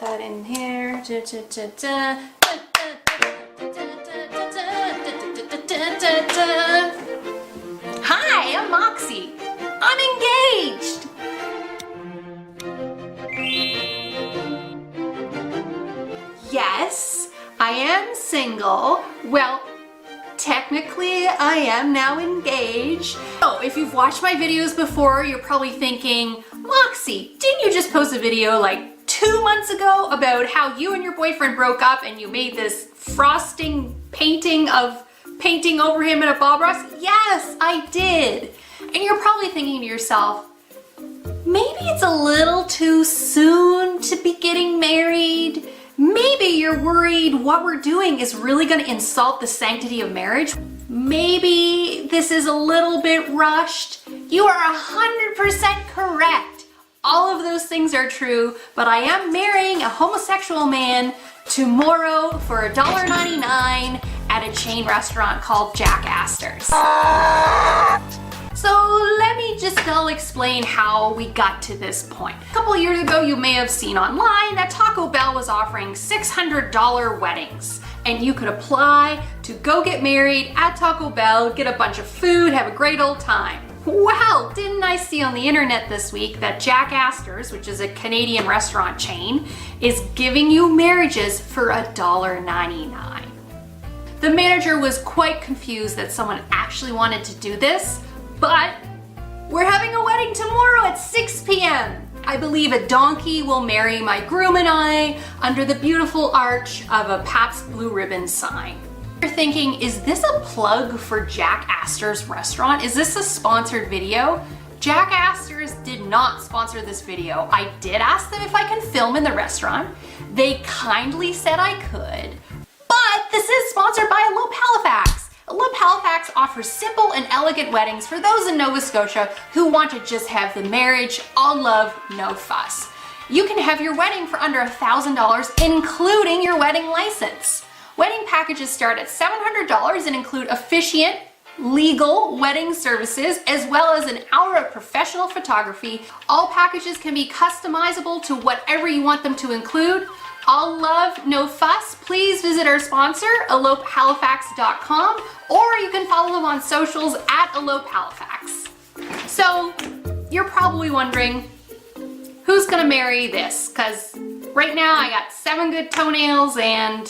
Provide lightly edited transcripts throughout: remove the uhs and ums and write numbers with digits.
that in here. Hi, I'm Moxey. I'm engaged. Yes, I am single. Well, technically I am now engaged. So if you've watched my videos before, you're probably thinking, Moxey, didn't you just post a video like 2 months ago about how you and your boyfriend broke up and you made this frosting painting over him in a Bob Ross? Yes, I did. And you're probably thinking to yourself, maybe it's a little too soon to be getting married. Maybe you're worried what we're doing is really going to insult the sanctity of marriage. Maybe this is a little bit rushed. You are 100% correct. All of those things are true, but I am marrying a homosexual man tomorrow for $1.99 at a chain restaurant called Jack Astor's. So let me just explain how we got to this point. A couple of years ago, you may have seen online that Taco Bell was offering $600 weddings, and you could apply to go get married at Taco Bell, get a bunch of food, have a great old time. Well, didn't I see on the internet this week that Jack Astor's, which is a Canadian restaurant chain, is giving you marriages for $1.99. The manager was quite confused that someone actually wanted to do this, but we're having a wedding tomorrow at 6 p.m. I believe a donkey will marry my groom and I under the beautiful arch of a Pabst Blue Ribbon sign. You're thinking, is this a plug for Jack Astor's restaurant? Is this a sponsored video? Jack Astor's did not sponsor this video. I did ask them if I can film in the restaurant. They kindly said I could, but this is sponsored by Elope, Halifax. Elope Halifax offers simple and elegant weddings for those in Nova Scotia who want to just have the marriage, all love, no fuss. You can have your wedding for under $1,000, including your wedding license. Wedding packages start at $700 and include officiant, legal wedding services, as well as an hour of professional photography. All packages can be customizable to whatever you want them to include. All love, no fuss. Please visit our sponsor, elopehalifax.com, or you can follow them on socials at elopehalifax. So you're probably wondering, who's gonna marry this? Because right now I got 7 good toenails and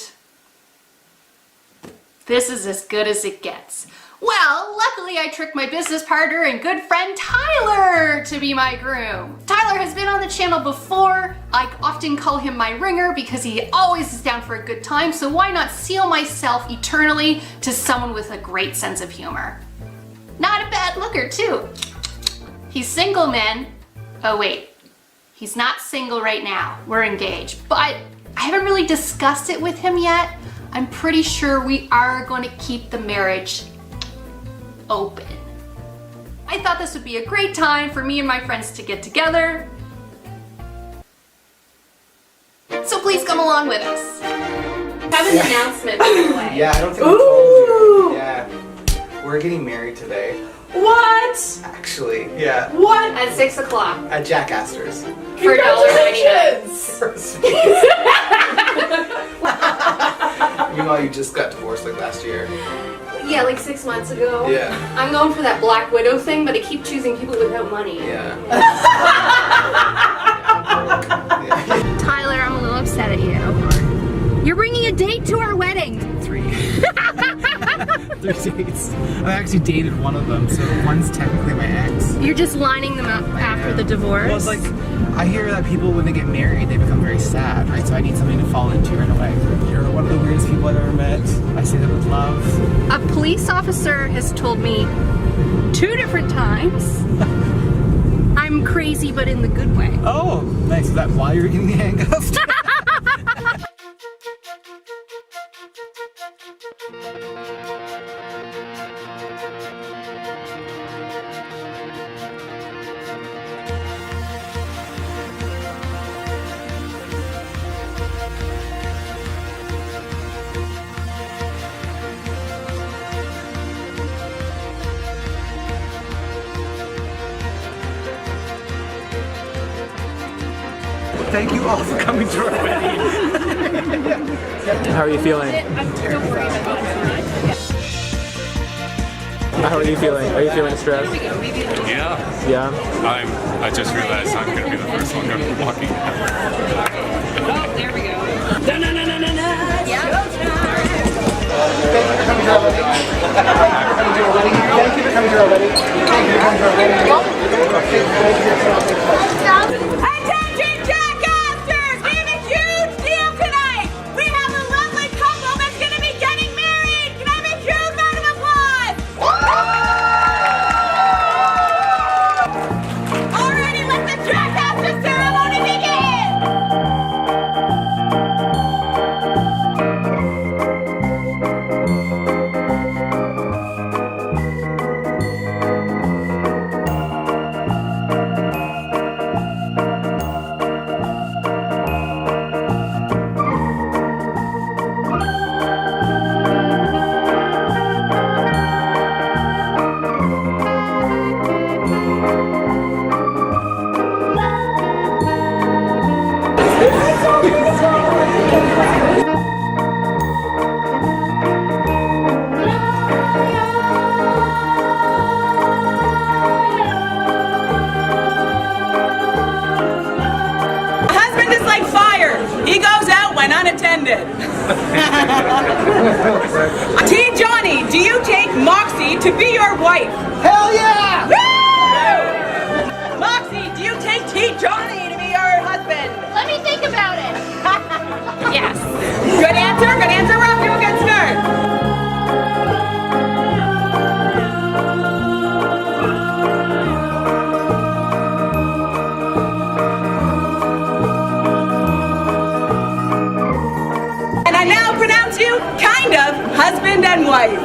this is as good as it gets. Well, luckily I tricked my business partner and good friend Tyler to be my groom. Tyler has been on the channel before. I often call him my ringer because he always is down for a good time, so why not seal myself eternally to someone with a great sense of humor? Not a bad looker too. He's single, men. Oh wait, he's not single right now. We're engaged, but I haven't really discussed it with him yet. I'm pretty sure we are going to keep the marriage open. I thought this would be a great time for me and my friends to get together. So please come along with us. Have an announcement, by the way. Yeah, I don't think I told you. Yeah. We're getting married today. What? Actually, yeah. What? At 6 o'clock. At Jack Astor's. For $1.99. Meanwhile, you just got divorced like last year. Yeah, like 6 months ago. Yeah. I'm going for that Black Widow thing, but I keep choosing people without money. Yeah. Tyler, I'm a little upset at you. You're bringing a date to our wedding. 3 dates. I actually dated one of them, so one's technically my ex. You're just lining them up after the divorce. Well, it's like, I hear that people, when they get married, they become very sad, right? So I need something to fall into right away. You're one of the weirdest people I've ever met. I say that with love. A police officer has told me 2 different times I'm crazy, but in the good way. Oh, nice. Is that why you're getting handcuffed? Thank you all for coming to our wedding. How are you feeling? Don't worry about it. How are you feeling? Are you feeling stressed? Yeah. Yeah? I just realized I'm going to be the first one going to be walking out. Oh, there we go. Yeah. Thank you for coming to our wedding. Thank you for coming to our wedding. Thank you for coming to our wedding. Attention jackasters! We have a huge deal tonight! We have a lovely couple that's gonna be getting married! Can I have a huge round of applause? Alrighty, let the jackaster ceremony begin! A husband is like fire. He goes out when unattended. T. Johnny, do you take Moxey to be your wife? Hell yeah! Woo! Moxey, do you take T. Johnny to be your husband? Let me think about it. Yes. Good answer, good answer. We're off to a good start. And I now pronounce you kind of husband and wife.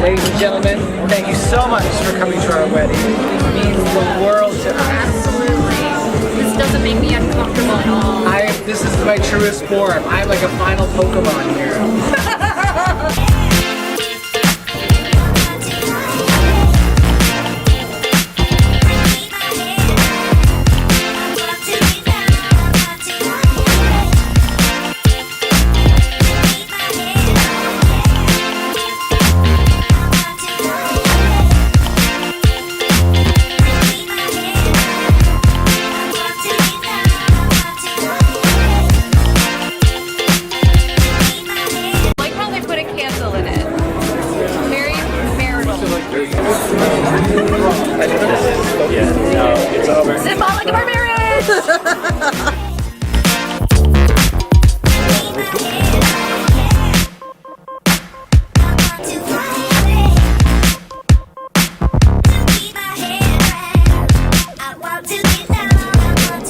Ladies and gentlemen, thank you so much for coming to our wedding. It means the world to us. Absolutely. This doesn't make me uncomfortable at all. This is my truest form. I'm like a final Pokemon here. Like how they put a candle in it. Very marital. Symbolic of our marriage!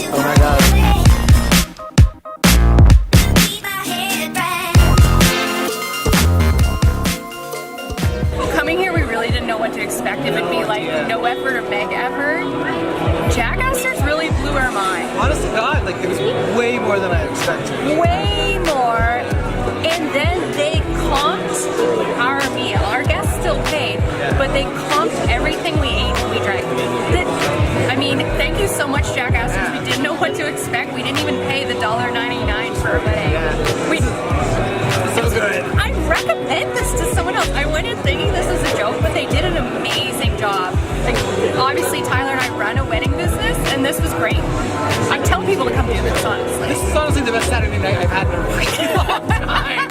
Oh my god. Coming here, we really didn't know what to expect. It would be like no effort or big effort. Jackassers really blew our mind. Honest to God, like it was way more than I expected. Way more. And then they comped our meal. Our guests still paid, but they comped everything we ate and we drank. I mean, thank you so much, Jackassers. We didn't know what to expect. We didn't even pay the $1.99 for a wedding. We, So good. I recommend this to someone else. I went in thinking this was a joke, but they did an amazing job. Like, obviously, Tyler and I run a wedding business, and this was great. I tell people to come do this, honestly. This is honestly the best Saturday night I've had in a really long time.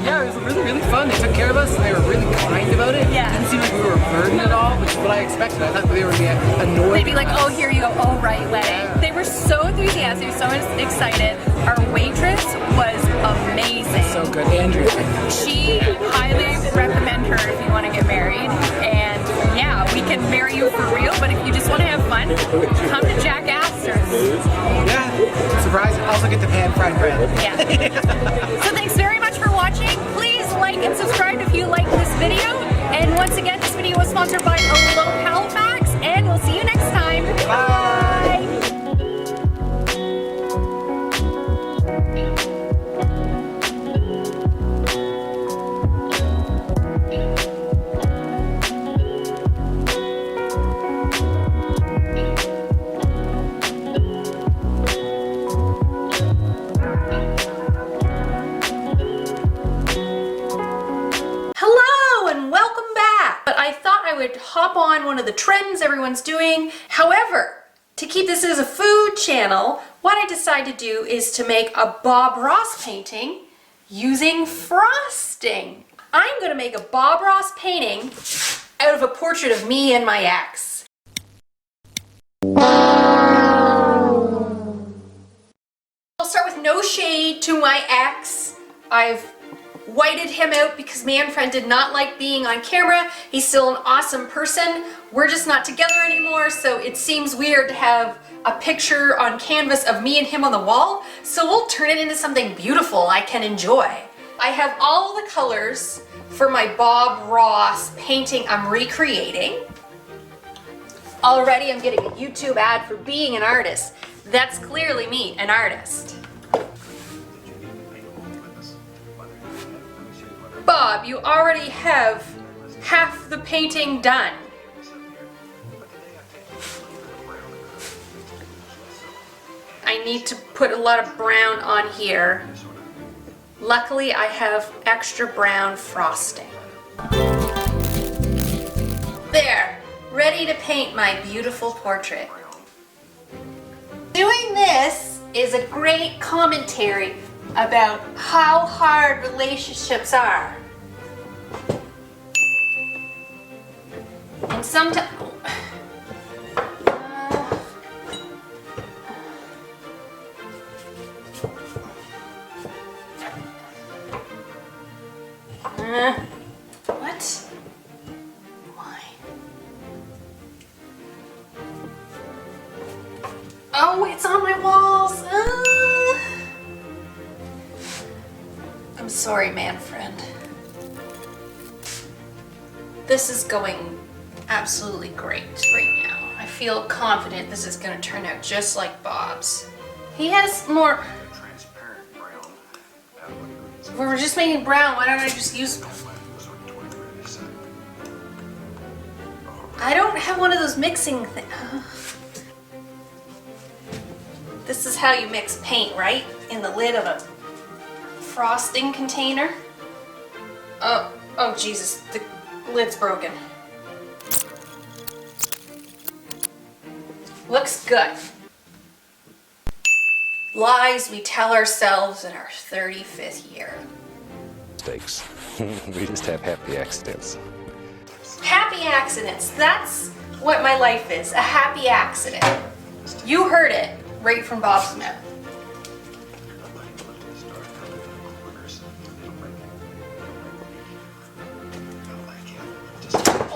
Yeah, it was really, really fun. They took care of us, and they were really kind about it. Yeah. It didn't seem like we were a burden at all, which is what I expected. I thought they would be annoyed. They'd be like, oh, here you go. Oh, right, wedding. They were so enthusiastic, so excited. Our waitress was amazing. So good. Andrea. She highly recommend her if you want to get married. And yeah, we can marry you for real, but if you just want to have fun, come to Jackassers. Yeah. Surprise. Also get the pan-fried bread. Yeah. So thanks very much for watching. Please like and subscribe if you like this video. sponsored by Elope Halifax, and we'll see you next time. Bye! Hop on one of the trends everyone's doing. However, to keep this as a food channel, what I decided to do is to make a Bob Ross painting using frosting. I'm gonna make a Bob Ross painting out of a portrait of me and my ex. I'll start with no shade to my ex. I've whited him out because Manfred did not like being on camera. He's still an awesome person. We're just not together anymore, so it seems weird to have a picture on canvas of me and him on the wall. So we'll turn it into something beautiful I can enjoy. I have all the colors for my Bob Ross painting I'm recreating. Already I'm getting a YouTube ad for being an artist. That's clearly me, an artist. Bob, you already have half the painting done. I need to put a lot of brown on here. Luckily, I have extra brown frosting. There, ready to paint my beautiful portrait. Doing this is a great commentary about how hard relationships are. And sometimes... what? Why? Oh, it's on my walls. I'm sorry, Manfred. This is going absolutely great right now. I feel confident this is going to turn out just like Bob's. He has more... If we were just making brown, why don't I just use... I don't have one of those mixing things. This is how you mix paint, right? In the lid of a frosting container. Oh Jesus, the lid's broken. Looks good. Lies we tell ourselves in our 35th year. Mistakes. We just have happy accidents. Happy accidents, that's what my life is, a happy accident. You heard it right from Bob's mouth.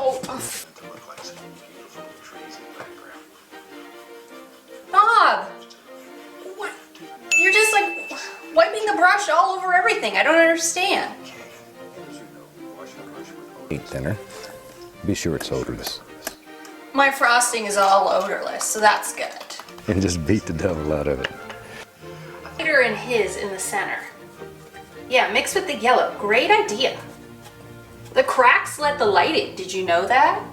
Oh. Bob! What? You're just like wiping the brush all over everything. I don't understand. Paint thinner. Be sure it's odorless. My frosting is all odorless, so that's good. And just beat the devil out of it. Lighter and his in the center. Yeah, mix with the yellow. Great idea. The cracks let the light in. Did you know that?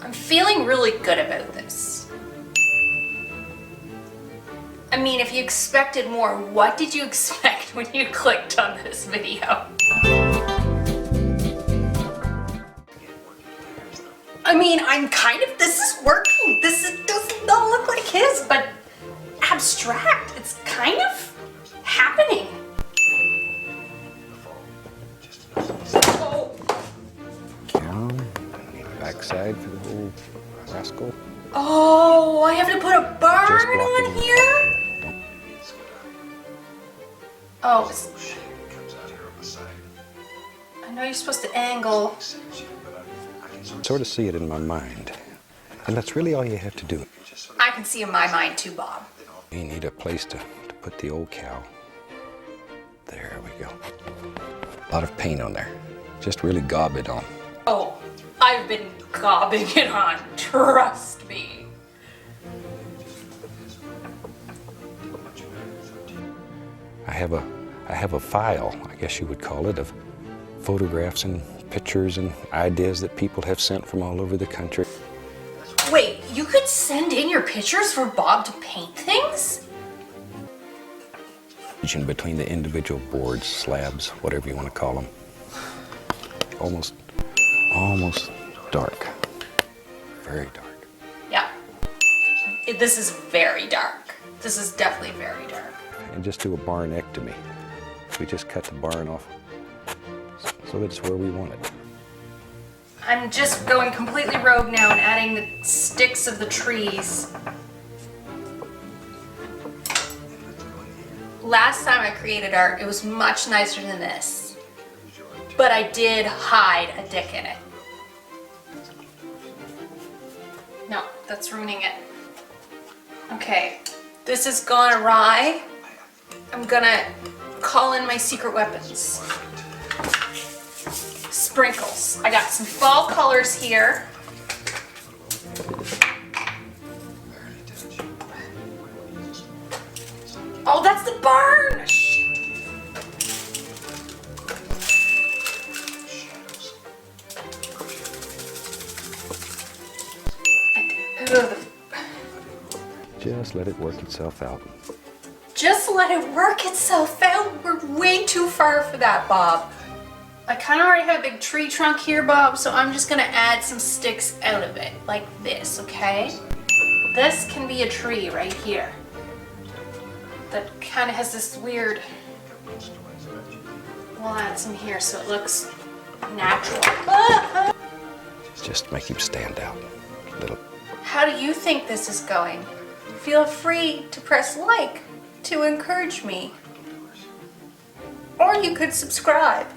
I'm feeling really good about this. I mean, if you expected more, what did you expect when you clicked on this video? I mean, this is working. Does not look like his, but abstract. It's kind of happening. Oh. Down, backside for the whole rascal. Oh, I have to put a barn on here? Oh, I know you're supposed to angle. Sort of see it in my mind. And that's really all you have to do. I can see in my mind too, Bob. You need a place to put the old cow. There we go. A lot of paint on there. Just really gob it on. Oh, I've been gobbing it on, trust me. I have a file, I guess you would call it, of photographs and pictures and ideas that people have sent from all over the country. Wait, you could send in your pictures for Bob to paint things? In between the individual boards, slabs, whatever you want to call them. Almost dark. Very dark. Yeah. This is very dark. This is definitely very dark. And just do a barnectomy. We just cut the barn off so that it's where we want it. I'm just going completely rogue now and adding the sticks of the trees. Last time I created art, it was much nicer than this. But I did hide a dick in it. No, that's ruining it. Okay, this has gone awry. I'm gonna call in my secret weapons. Sprinkles. I got some fall colors here. Oh, that's the barn! Just let it work itself out. Just let it work itself out. We're way too far for that, Bob. I kind of already have a big tree trunk here, Bob, so I'm just gonna add some sticks out of it, like this, okay? This can be a tree right here. That kind of has this weird... We'll add some here so it looks natural. Just make him stand out a little. How do you think this is going? Feel free to press like to encourage me. Or you could subscribe.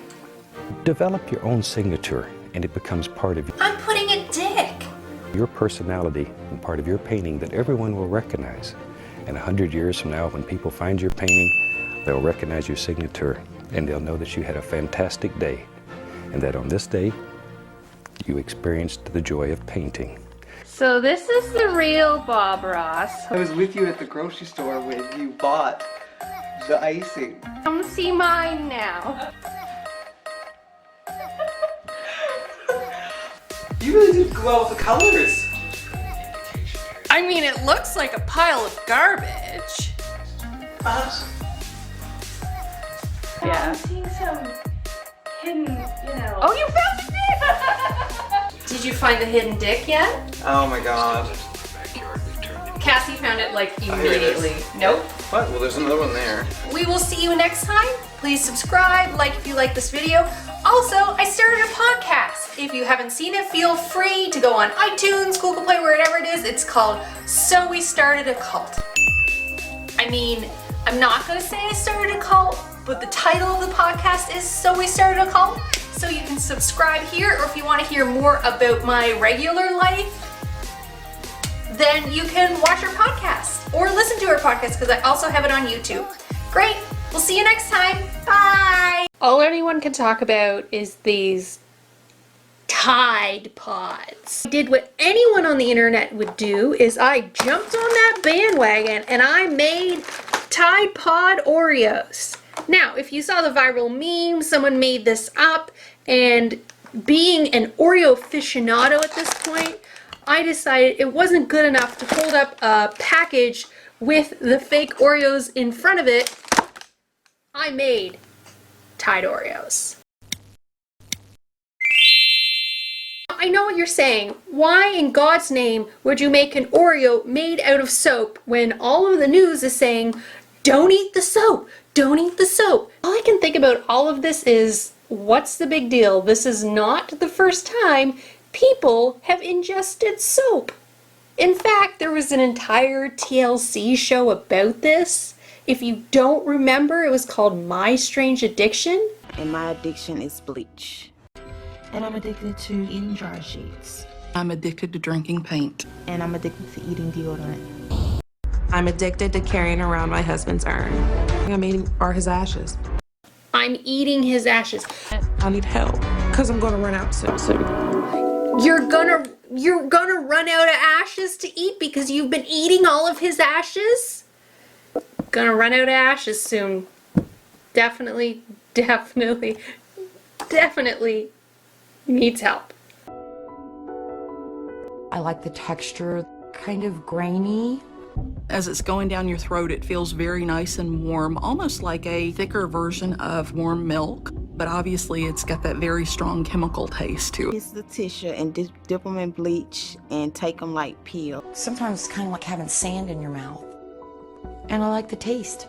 Develop your own signature and it becomes part of I'm putting a dick. your personality and part of your painting that everyone will recognize. And 100 years from now, when people find your painting, they'll recognize your signature and they'll know that you had a fantastic day and that on this day, you experienced the joy of painting. So this is the real Bob Ross. I was with you at the grocery store when you bought the icing. Come see mine now. You really did go out with the colors. I mean, it looks like a pile of garbage. Yeah. I'm seeing some hidden, Oh, you found it! Did you find the hidden dick yet? Oh my god. Cassie found it like here it is. immediately. Nope. What? Well, there's another one there. We will see you next time. Please subscribe, like if you like this video. Also, I started a podcast. If you haven't seen it, feel free to go on iTunes, Google Play, wherever it is. It's called So We Started a Cult. I mean, I'm not gonna say I started a cult, but the title of the podcast is So We Started a Cult. So you can subscribe here, or if you want to hear more about my regular life, then you can watch our podcast or listen to our podcast because I also have it on YouTube. Great. We'll see you next time. Bye. All anyone can talk about is these Tide Pods. I did what anyone on the internet would do is I jumped on that bandwagon and I made Tide Pod Oreos. Now, if you saw the viral meme, someone made this up, and being an Oreo aficionado at this point, I decided it wasn't good enough to hold up a package with the fake Oreos in front of it. I made Tide Oreos. I know what you're saying. Why in God's name would you make an Oreo made out of soap when all of the news is saying, don't eat the soap, don't eat the soap? All I can think about all of this is, what's the big deal? This is not the first time people have ingested soap. In fact, there was an entire TLC show about this. If you don't remember, it was called My Strange Addiction. And my addiction is bleach. And I'm addicted to eating dry sheets. I'm addicted to drinking paint. And I'm addicted to eating deodorant. I'm addicted to carrying around my husband's urn. I'm eating are his ashes. I'm eating his ashes. I need help because I'm gonna run out soon. You're gonna run out of ashes to eat because you've been eating all of his ashes? Gonna run out of ashes soon. Definitely needs help. I like the texture, kind of grainy. As it's going down your throat, it feels very nice and warm, almost like a thicker version of warm milk. But obviously it's got that very strong chemical taste to it. It's the tissue and dip them in bleach and take them like peel. Sometimes it's kind of like having sand in your mouth. And I like the taste.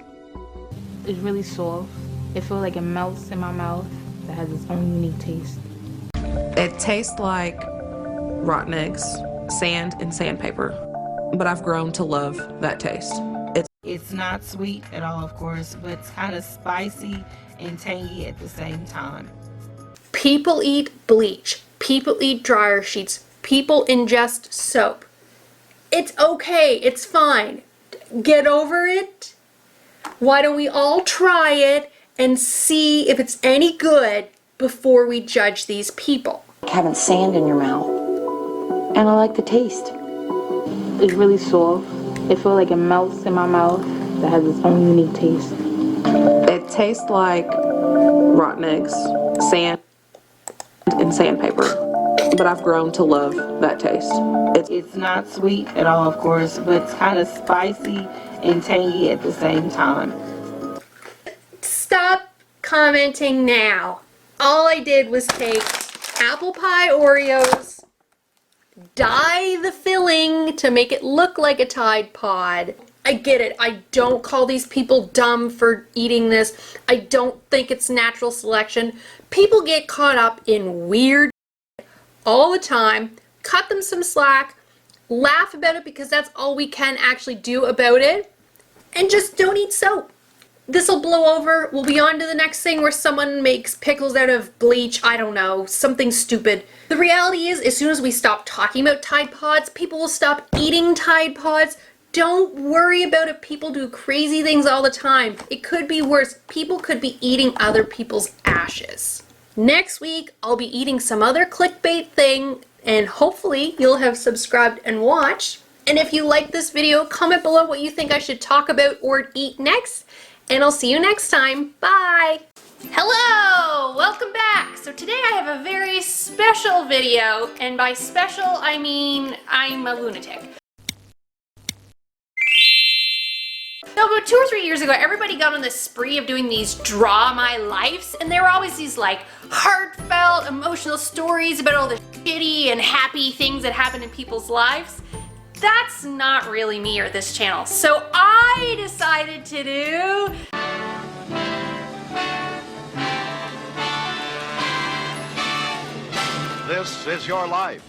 It's really soft. It feels like it melts in my mouth. It has its own unique taste. It tastes like rotten eggs, sand, and sandpaper. But I've grown to love that taste. It's not sweet at all, of course, but it's kind of spicy and tangy at the same time. People eat bleach. People eat dryer sheets. People ingest soap. It's okay. It's fine. Get over it. Why don't we all try it and see if it's any good before we judge these people? Having sand in your mouth. And I like the taste. It's really soft. It feels like it melts in my mouth. It has its own unique taste. It tastes like rotten eggs, sand, and sandpaper. But I've grown to love that taste. It's not sweet at all, of course, but it's kind of spicy and tangy at the same time. Stop commenting now. All I did was take apple pie Oreos, dye the filling to make it look like a Tide Pod. I get it. I don't call these people dumb for eating this. I don't think it's natural selection. People get caught up in weird all the time. Cut them some slack. Laugh about it because that's all we can actually do about it. And just don't eat soap. This will blow over. We'll be on to the next thing where someone makes pickles out of bleach. I don't know. Something stupid. The reality is, as soon as we stop talking about Tide Pods, people will stop eating Tide Pods. Don't worry about it. People do crazy things all the time. It could be worse. People could be eating other people's ashes. Next week, I'll be eating some other clickbait thing, and hopefully you'll have subscribed and watched. And if you like this video, comment below what you think I should talk about or eat next. And I'll see you next time. Bye! Hello! Welcome back! So today I have a very special video, and by special I mean I'm a lunatic. So about 2 or 3 years ago, everybody got on this spree of doing these Draw My Lives, and there were always these like heartfelt, emotional stories about all the shitty and happy things that happen in people's lives. That's not really me or this channel. So I decided to do This is your life.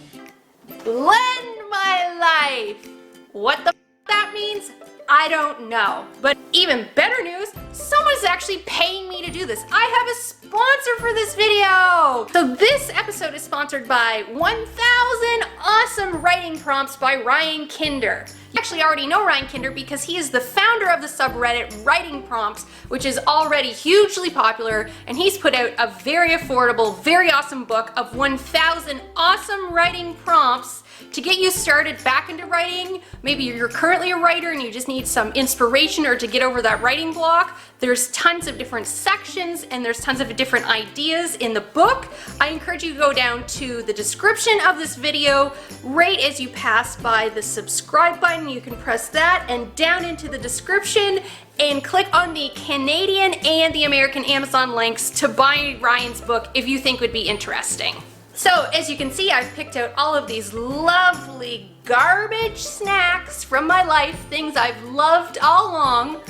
Blend My Life. What the f that means, I don't know. But even better news, someone's actually paying me to do this. I have a sponsor for this video. So this episode is sponsored by 1000 Awesome Writing Prompts by Ryan Kinder. You actually already know Ryan Kinder because he is the founder of the subreddit Writing Prompts, which is already hugely popular, and he's put out a very affordable, very awesome book of 1000 awesome writing prompts to get you started back into writing. Maybe you're currently a writer and you just need some inspiration or to get over that writing block. There's tons of different sections and there's tons of different ideas in the book. I encourage you to go down to the description of this video right as you pass by the subscribe button. You can press that and down into the description and click on the Canadian and the American Amazon links to buy Ryan's book if you think would be interesting. So as you can see, I've picked out all of these lovely garbage snacks from my life, things I've loved all along.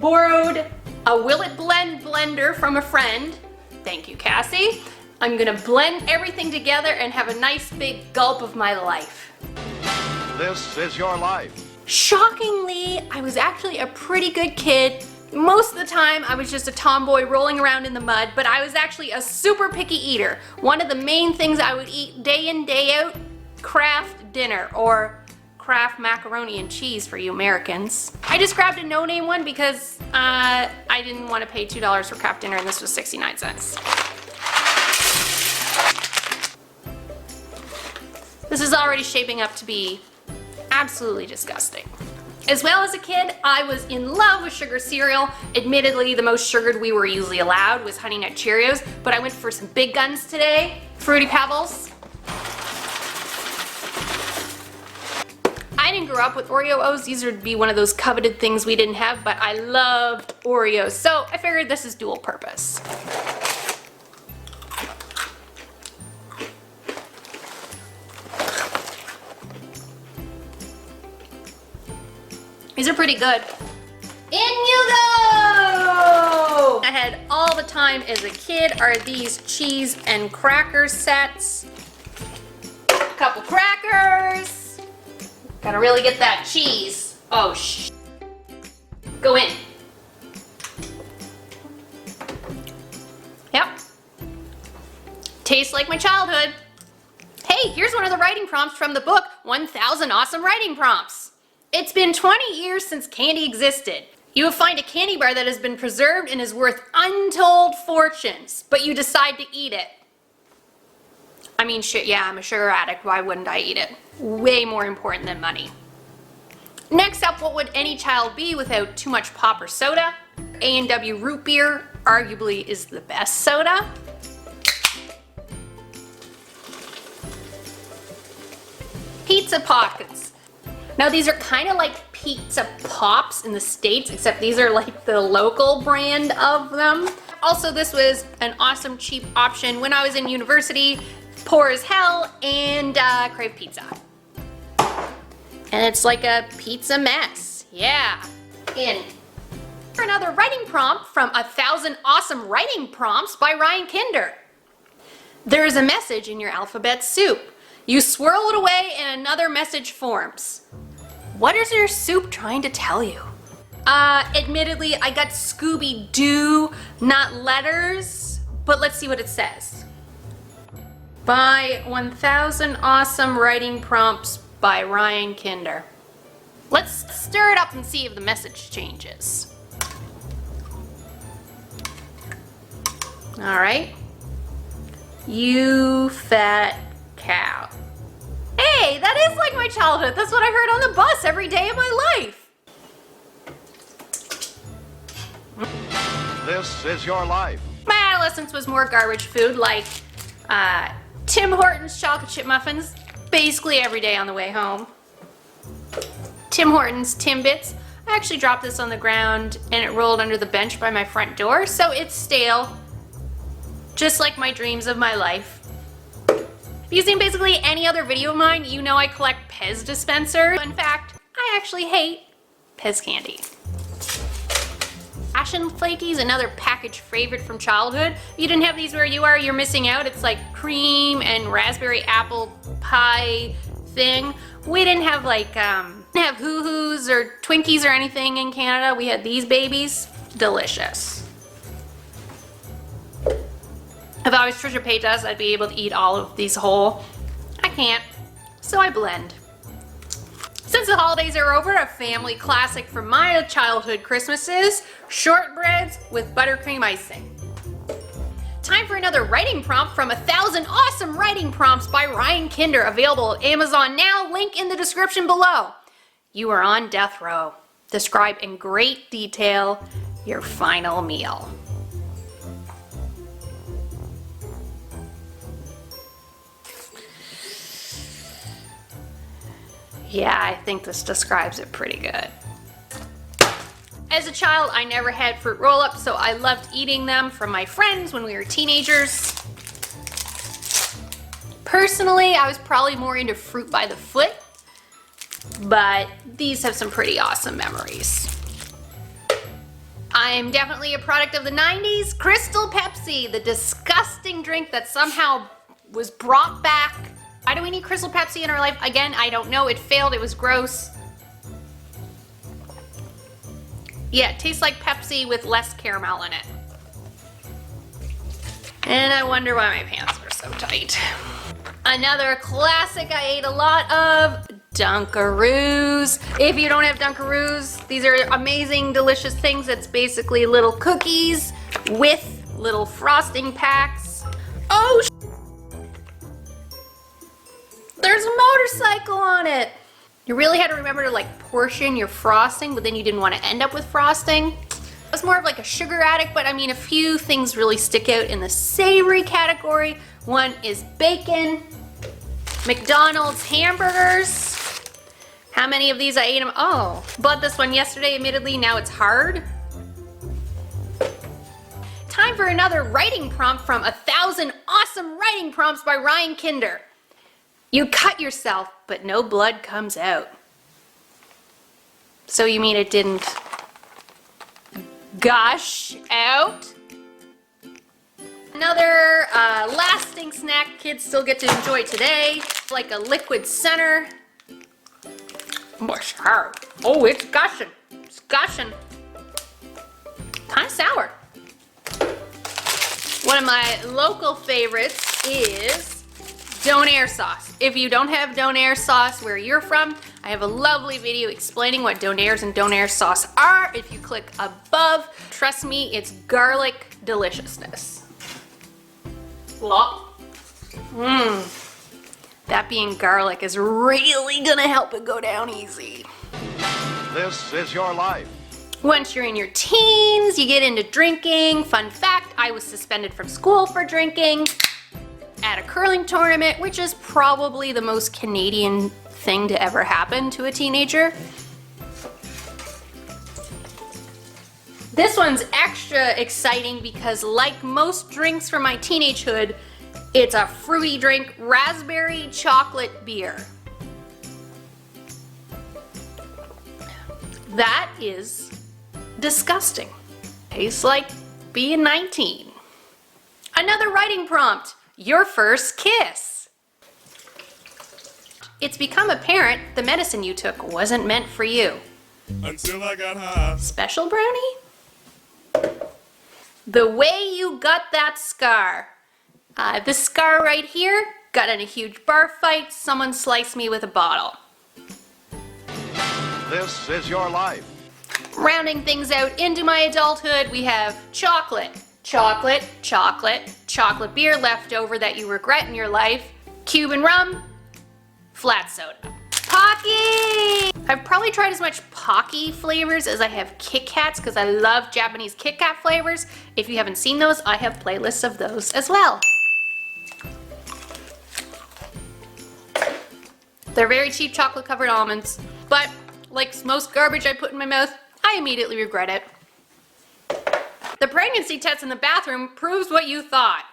Borrowed a Will It Blend blender from a friend. Thank you, Cassie. I'm gonna blend everything together and have a nice big gulp of my life. This is your life. Shockingly, I was actually a pretty good kid. Most of the time, I was just a tomboy rolling around in the mud, but I was actually a super picky eater. One of the main things I would eat day in, day out, Kraft dinner or Kraft macaroni and cheese for you Americans. I just grabbed a no-name one because I didn't want to pay $2 for Kraft dinner and this was 69 cents. This is already shaping up to be absolutely disgusting. As well as a kid, I was in love with sugar cereal. Admittedly, the most sugared we were usually allowed was Honey Nut Cheerios, but I went for some big guns today. Fruity Pebbles. I didn't grow up with Oreo-O's. These would be one of those coveted things we didn't have, but I loved Oreos, so I figured this is dual purpose. These are pretty good. In you go! I had all the time as a kid are these cheese and cracker sets. A couple crackers. Gotta really get that cheese. Oh, go in. Yep. Tastes like my childhood. Hey, here's one of the writing prompts from the book, 1000 Awesome Writing Prompts. It's been 20 years since candy existed. You will find a candy bar that has been preserved and is worth untold fortunes, but you decide to eat it. I mean, shit, yeah, I'm a sugar addict. Why wouldn't I eat it? Way more important than money. Next up, what would any child be without too much pop or soda? A&W root beer arguably is the best soda. Pizza pockets. Now these are kind of like Pizza Pops in the States, except these are like the local brand of them. Also, this was an awesome cheap option when I was in university, poor as hell, and crave pizza. And it's like a pizza mess, yeah. In. Another writing prompt from 1000 Awesome Writing Prompts by Ryan Kinder. There is a message in your alphabet soup. You swirl it away and another message forms. What is your soup trying to tell you? Admittedly, I got Scooby-Doo, not letters, but let's see what it says. By 1000 Awesome Writing Prompts by Ryan Kinder. Let's stir it up and see if the message changes. All right. You fat cow. Hey, that is like my childhood. That's what I heard on the bus every day of my life. This is your life. My adolescence was more garbage food like Tim Hortons chocolate chip muffins, basically every day on the way home. Tim Hortons Timbits. I actually dropped this on the ground and it rolled under the bench by my front door, so it's stale, just like my dreams of my life. If you've seen basically any other video of mine, you know I collect Pez dispensers. In fact, I actually hate Pez candy. Passion Flakies, another package favorite from childhood. If you didn't have these where you are, you're missing out. It's like cream and raspberry apple pie thing. We didn't have like, have Hoo-Hoos or Twinkies or anything in Canada. We had these babies. Delicious. If I was Trisha Paytas, I'd be able to eat all of these whole. I can't, so I blend. Since the holidays are over, a family classic from my childhood Christmases, shortbreads with buttercream icing. Time for another writing prompt from 1000 Awesome Writing Prompts by Ryan Kinder, available at Amazon now, link in the description below. You are on death row. Describe in great detail your final meal. Yeah, I think this describes it pretty good. As a child, I never had fruit roll-ups, so I loved eating them from my friends when we were teenagers. Personally, I was probably more into fruit by the foot, but these have some pretty awesome memories. I'm definitely a product of the 90s. Crystal Pepsi, the disgusting drink that somehow was brought back. Why do we need Crystal Pepsi in our life? Again, I don't know. It failed. It was gross. Yeah, it tastes like Pepsi with less caramel in it. And I wonder why my pants are so tight. Another classic I ate a lot of, Dunkaroos. If you don't have Dunkaroos, these are amazing, delicious things. It's basically little cookies with little frosting packs. Oh, there's a motorcycle on it. You really had to remember to like portion your frosting, but then you didn't want to end up with frosting. I was more of like a sugar addict, but I mean, a few things really stick out in the savory category. One is bacon, McDonald's hamburgers. How many of these I ate them? Oh, bought this one yesterday, admittedly, now it's hard. Time for another writing prompt from 1,000 Awesome Writing Prompts by Ryan Kinder. You cut yourself, but no blood comes out. So you mean it didn't gush out? Another lasting snack kids still get to enjoy today, like a liquid center. Oh, it's gushing. It's gushing. Kind of sour. One of my local favorites is Donair sauce. If you don't have Donair sauce where you're from, I have a lovely video explaining what Donairs and Donair sauce are. If you click above, trust me, it's garlic deliciousness. That being garlic is really gonna help it go down easy. This is your life. Once you're in your teens, you get into drinking. Fun fact, I was suspended from school for drinking at a curling tournament, which is probably the most Canadian thing to ever happen to a teenager. This one's extra exciting because, like most drinks from my teenagehood, it's a fruity drink, raspberry chocolate beer. That is disgusting. Tastes like being 19. Another writing prompt, your first kiss. It's become apparent the medicine you took wasn't meant for you. Until I got high. Special brownie? The way you got that scar. This scar right here, got in a huge bar fight, someone sliced me with a bottle. This is your life. Rounding things out into my adulthood, we have chocolate, chocolate, chocolate, chocolate beer left over that you regret in your life, Cuban rum, flat soda. Pocky! I've probably tried as much Pocky flavors as I have Kit Kats because I love Japanese Kit Kat flavors. If you haven't seen those, I have playlists of those as well. They're very cheap chocolate covered almonds, but like most garbage I put in my mouth, I immediately regret it. The pregnancy test in the bathroom proves what you thought.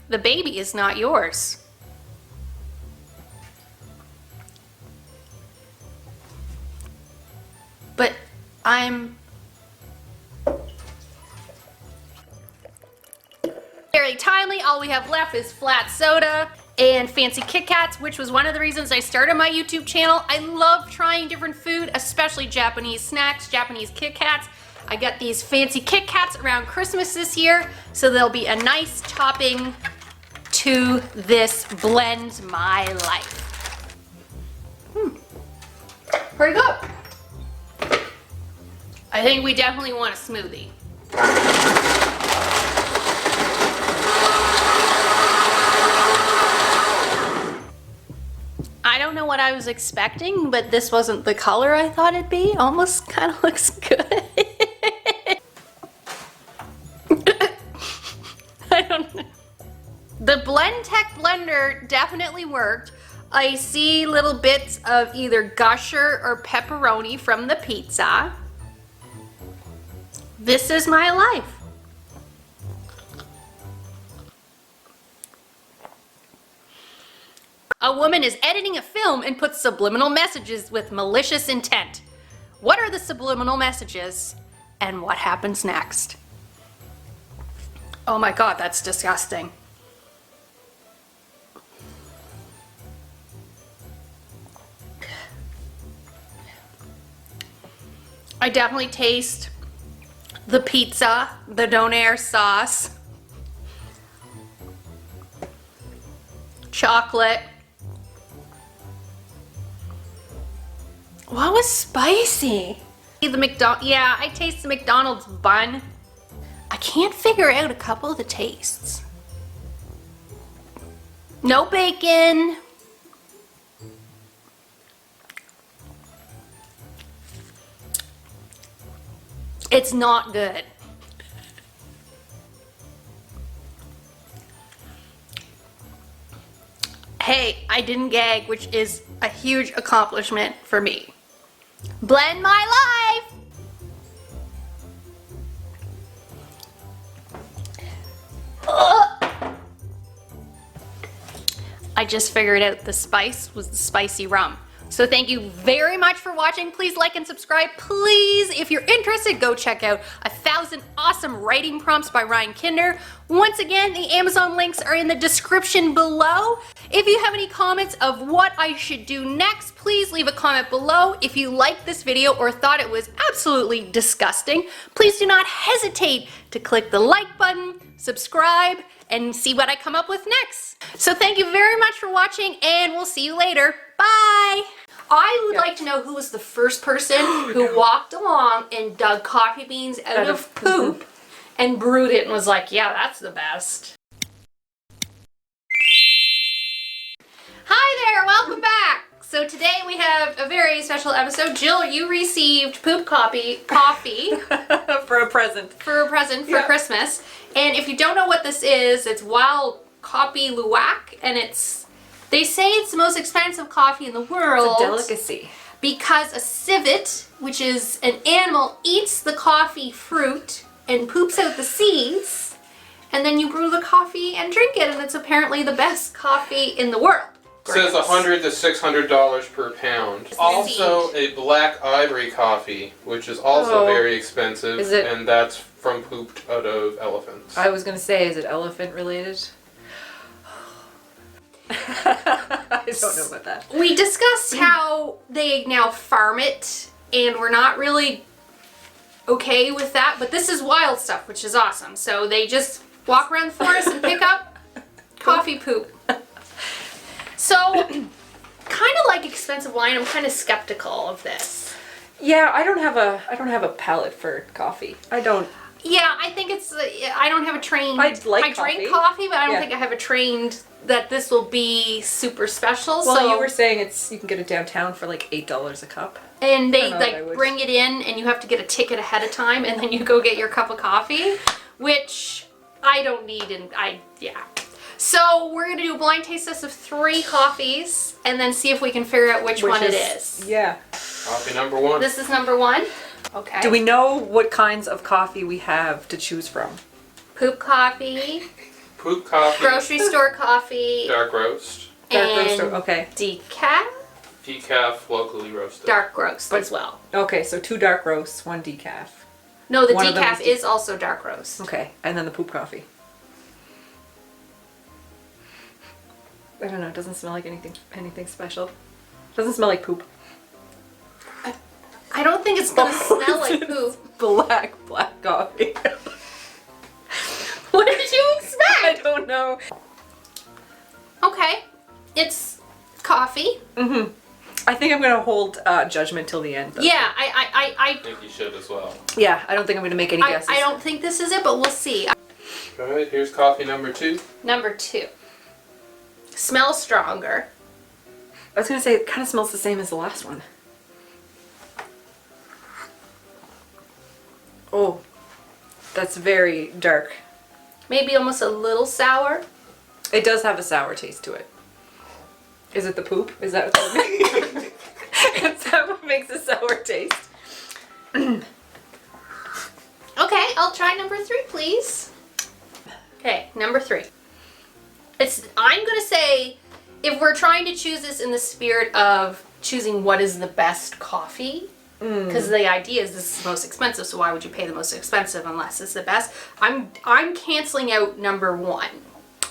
The baby is not yours. But I'm very timely. All we have left is flat soda and fancy Kit Kats, which was one of the reasons I started my YouTube channel. I love trying different food, especially Japanese snacks, Japanese Kit Kats. I got these fancy Kit Kats around Christmas this year, so they'll be a nice topping to this blend my life. Pretty good. I think we definitely want a smoothie. I don't know what I was expecting, but this wasn't the color I thought it'd be. Almost kind of looks good. I don't know. The BlendTech blender definitely worked. I see little bits of either gusher or pepperoni from the pizza. This is my life. A woman is editing a film and puts subliminal messages with malicious intent. What are the subliminal messages and what happens next? Oh my God, that's disgusting. I definitely taste the pizza, the Donair sauce. chocolate. What was spicy? Yeah, I taste the McDonald's bun. I can't figure out a couple of the tastes. No bacon. It's not good. Hey, I didn't gag, which is a huge accomplishment for me. Blend my life! Ugh. I just figured out the spice was the spicy rum. So thank you very much for watching. Please like and subscribe. Please, if you're interested, go check out 1,000 Awesome Writing Prompts by Ryan Kinder. Once again, the Amazon links are in the description below. If you have any comments of what I should do next, please leave a comment below. If you liked this video or thought it was absolutely disgusting, please do not hesitate to click the like button, subscribe, and see what I come up with next. So thank you very much for watching, and we'll see you later. Bye! I would like to know who was the first person who walked along and dug coffee beans out of poop and brewed it and was like, yeah, that's the best. Hi there, welcome back. So today we have a very special episode. Jill, you received poop coffee For a present. for Christmas. And if you don't know what this is, it's wild coffee luwak, and they say it's the most expensive coffee in the world. It's a delicacy. Because a civet, which is an animal, eats the coffee fruit and poops out the seeds, and then you brew the coffee and drink it, and it's apparently the best coffee in the world. It says $100 to $600 per pound. Also a black ivory coffee, which is also very expensive, Is it- and that's from pooped out of elephants. I was gonna say, is it elephant related? I don't know about that. We discussed how they now farm it, and we're not really okay with that, but this is wild stuff, which is awesome. So they just walk around the forest and pick up coffee poop. So, kind of like expensive wine, I'm kind of skeptical of this. Yeah, I don't have a palate for coffee. I don't. Yeah, I think it's, I don't have a trained, I like I drink coffee, but I don't think I have a trained that this will be super special. Well, so you were saying you can get it downtown for like $8 a cup. And they I would. bring it in, and you have to get a ticket ahead of time, and then you go get your cup of coffee, which I don't need, and yeah. So we're gonna do a blind taste test of 3 coffees, and then see if we can figure out which one it is. Yeah. Coffee number 1. This is number 1. Okay. Do we know what kinds of coffee we have to choose from? Poop coffee, Poop coffee. grocery store coffee, Dark roast. Dark and roast, okay. decaf, Decaf, locally roasted. dark roast as well. Okay, so 2 dark roasts, 1 decaf. No, the One of them decaf is is also dark roast. Okay, and then the poop coffee. I don't know, it doesn't smell like anything special. It doesn't smell like poop. I don't think it's gonna smell like poop. Black coffee. What did you expect? I don't know. Okay, it's coffee. Mm-hmm. I think I'm gonna hold judgment till the end. Though. Yeah, I think you should as well. Yeah, I don't think I'm gonna make any guesses. I don't think this is it, but we'll see. Alright, here's coffee number 2. Number 2. Smells stronger. I was gonna say it kind of smells the same as the last one. Oh, that's very dark. Maybe almost a little sour. It does have a sour taste to it. Is it the poop? Is that what that makes? Is that what makes a sour taste? Okay, I'll try number 3, please. Okay, number 3. I'm gonna say, if we're trying to choose this in the spirit of choosing what is the best coffee, because the idea is this is the most expensive, so why would you pay the most expensive unless it's the best? I'm canceling out number 1.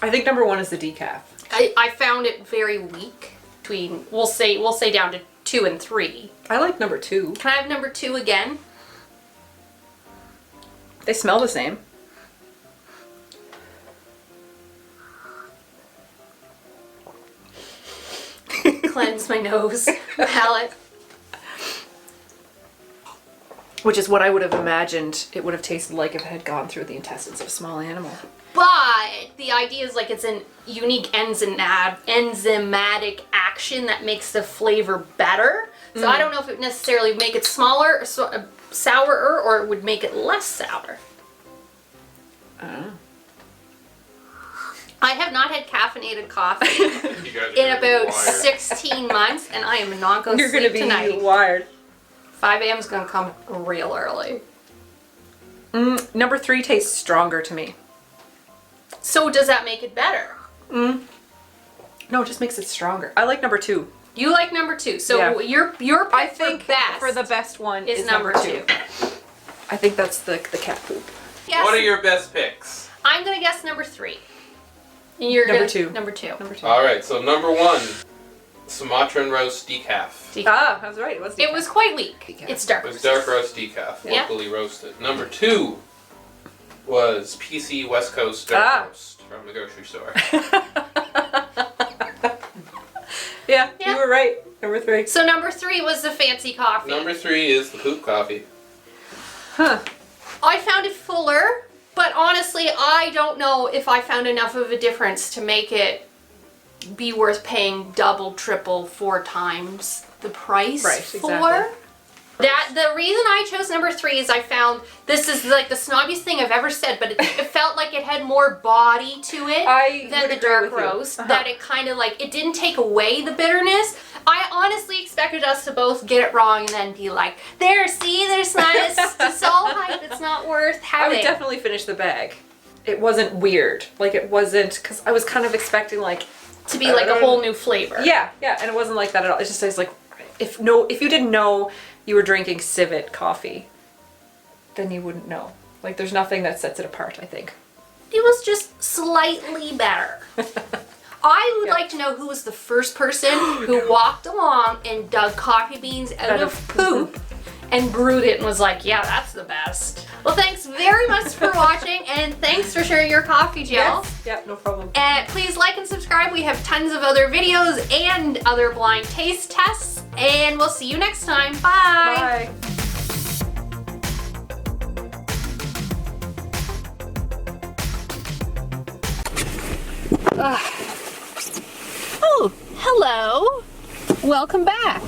I think number 1 is the decaf. I found it very weak. Between we'll say down to 2 and 3. I like number 2. Can I have number 2 again? They smell the same. cleanse my nose palate. Which is what I would have imagined it would have tasted like if it had gone through the intestines of a small animal. But the idea is like it's a unique enzymatic action that makes the flavor better. So I don't know if it would necessarily make it smaller, or sourer, or it would make it less sour. I have not had caffeinated coffee in about 16 months, and I am not going to sleep tonight. You're gonna be wired. 5 a.m. is gonna come real early. Number 3 tastes stronger to me. So does that make it better? No, it just makes it stronger. I like number 2. You like number 2. So your pick for the best one is number 2. I think that's the cat poop. Yes. What are your best picks? I'm gonna guess number 3. And you're Number gonna, 2. Number 2. All right, so number 1, Sumatran roast decaf. Ah, I was right. It was quite weak. It's dark. It was dark roast decaf, locally roasted. Number 2 was PC West Coast dark roast from the grocery store. Yeah, you were right. Number 3. So number 3 was the fancy coffee. Number 3 is the poop coffee. Huh. I found it fuller, but honestly, I don't know if I found enough of a difference to make it be worth paying double, triple, 4 times the price for. Exactly. The reason I chose number 3 is I found this is like the snobbiest thing I've ever said, but it felt like it had more body to it than the dark roast. That it kind of like, it didn't take away the bitterness. I honestly expected us to both get it wrong and then be like, there's not, it's all hype, it's not worth having. I would definitely finish the bag. It wasn't weird. Like it wasn't, because I was kind of expecting like, to be like a whole new flavor. Yeah, and it wasn't like that at all. It just tastes like, if you didn't know you were drinking civet coffee, then you wouldn't know. Like there's nothing that sets it apart, I think. It was just slightly better. I would like to know who was the first person who walked along and dug coffee beans out of poop and brewed it and was like, yeah, that's the best. Well, thanks very much for watching, and thanks for sharing your coffee, Jill. Yes. Yep, no problem. And please like and subscribe. We have tons of other videos and other blind taste tests, and we'll see you next time. Bye. Bye. Oh, hello. Welcome back.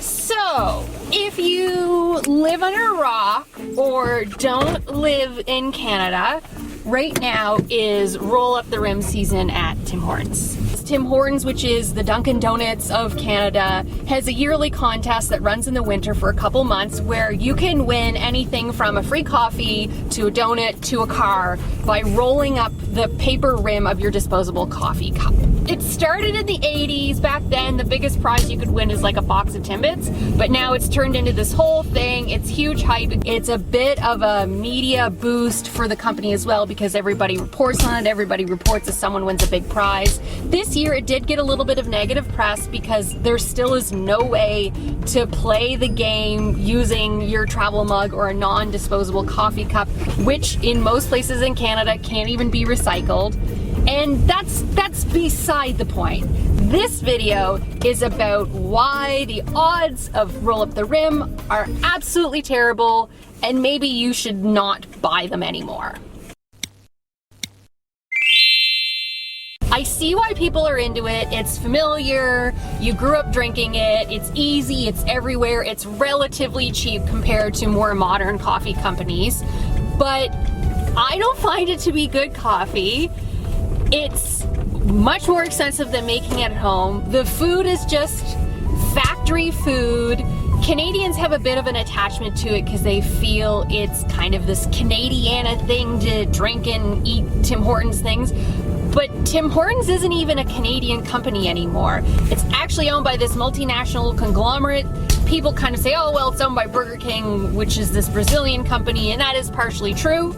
So, if you live under a rock or don't live in Canada, right now is Roll Up the Rim season at Tim Hortons. Tim Hortons, which is the Dunkin' Donuts of Canada, has a yearly contest that runs in the winter for a couple months where you can win anything from a free coffee to a donut to a car by rolling up the paper rim of your disposable coffee cup. It started in the 80s. Back then, the biggest prize you could win is like a box of Timbits, but now it's turned into this whole thing. It's huge hype. It's a bit of a media boost for the company as well because everybody reports on it. Everybody reports as someone wins a big prize. This year, it did get a little bit of negative press because there still is no way to play the game using your travel mug or a non-disposable coffee cup, which in most places in Canada can't even be recycled. And that's beside the point. This video is about why the odds of Roll Up the Rim are absolutely terrible and maybe you should not buy them anymore. I see why people are into it. It's familiar, you grew up drinking it, it's easy, it's everywhere, it's relatively cheap compared to more modern coffee companies, but I don't find it to be good coffee. It's much more expensive than making it at home. The food is just factory food. Canadians have a bit of an attachment to it because they feel it's kind of this Canadiana thing to drink and eat Tim Hortons things. But Tim Hortons isn't even a Canadian company anymore. It's actually owned by this multinational conglomerate. People kind of say, oh, well, it's owned by Burger King, which is this Brazilian company, and that is partially true.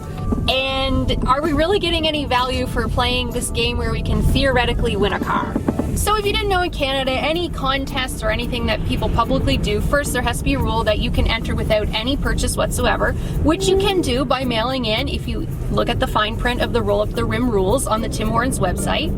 And are we really getting any value for playing this game where we can theoretically win a car? So if you didn't know, in Canada, any contests or anything that people publicly do, first there has to be a rule that you can enter without any purchase whatsoever, which you can do by mailing in if you look at the fine print of the Roll Up the Rim rules on the Tim Hortons website.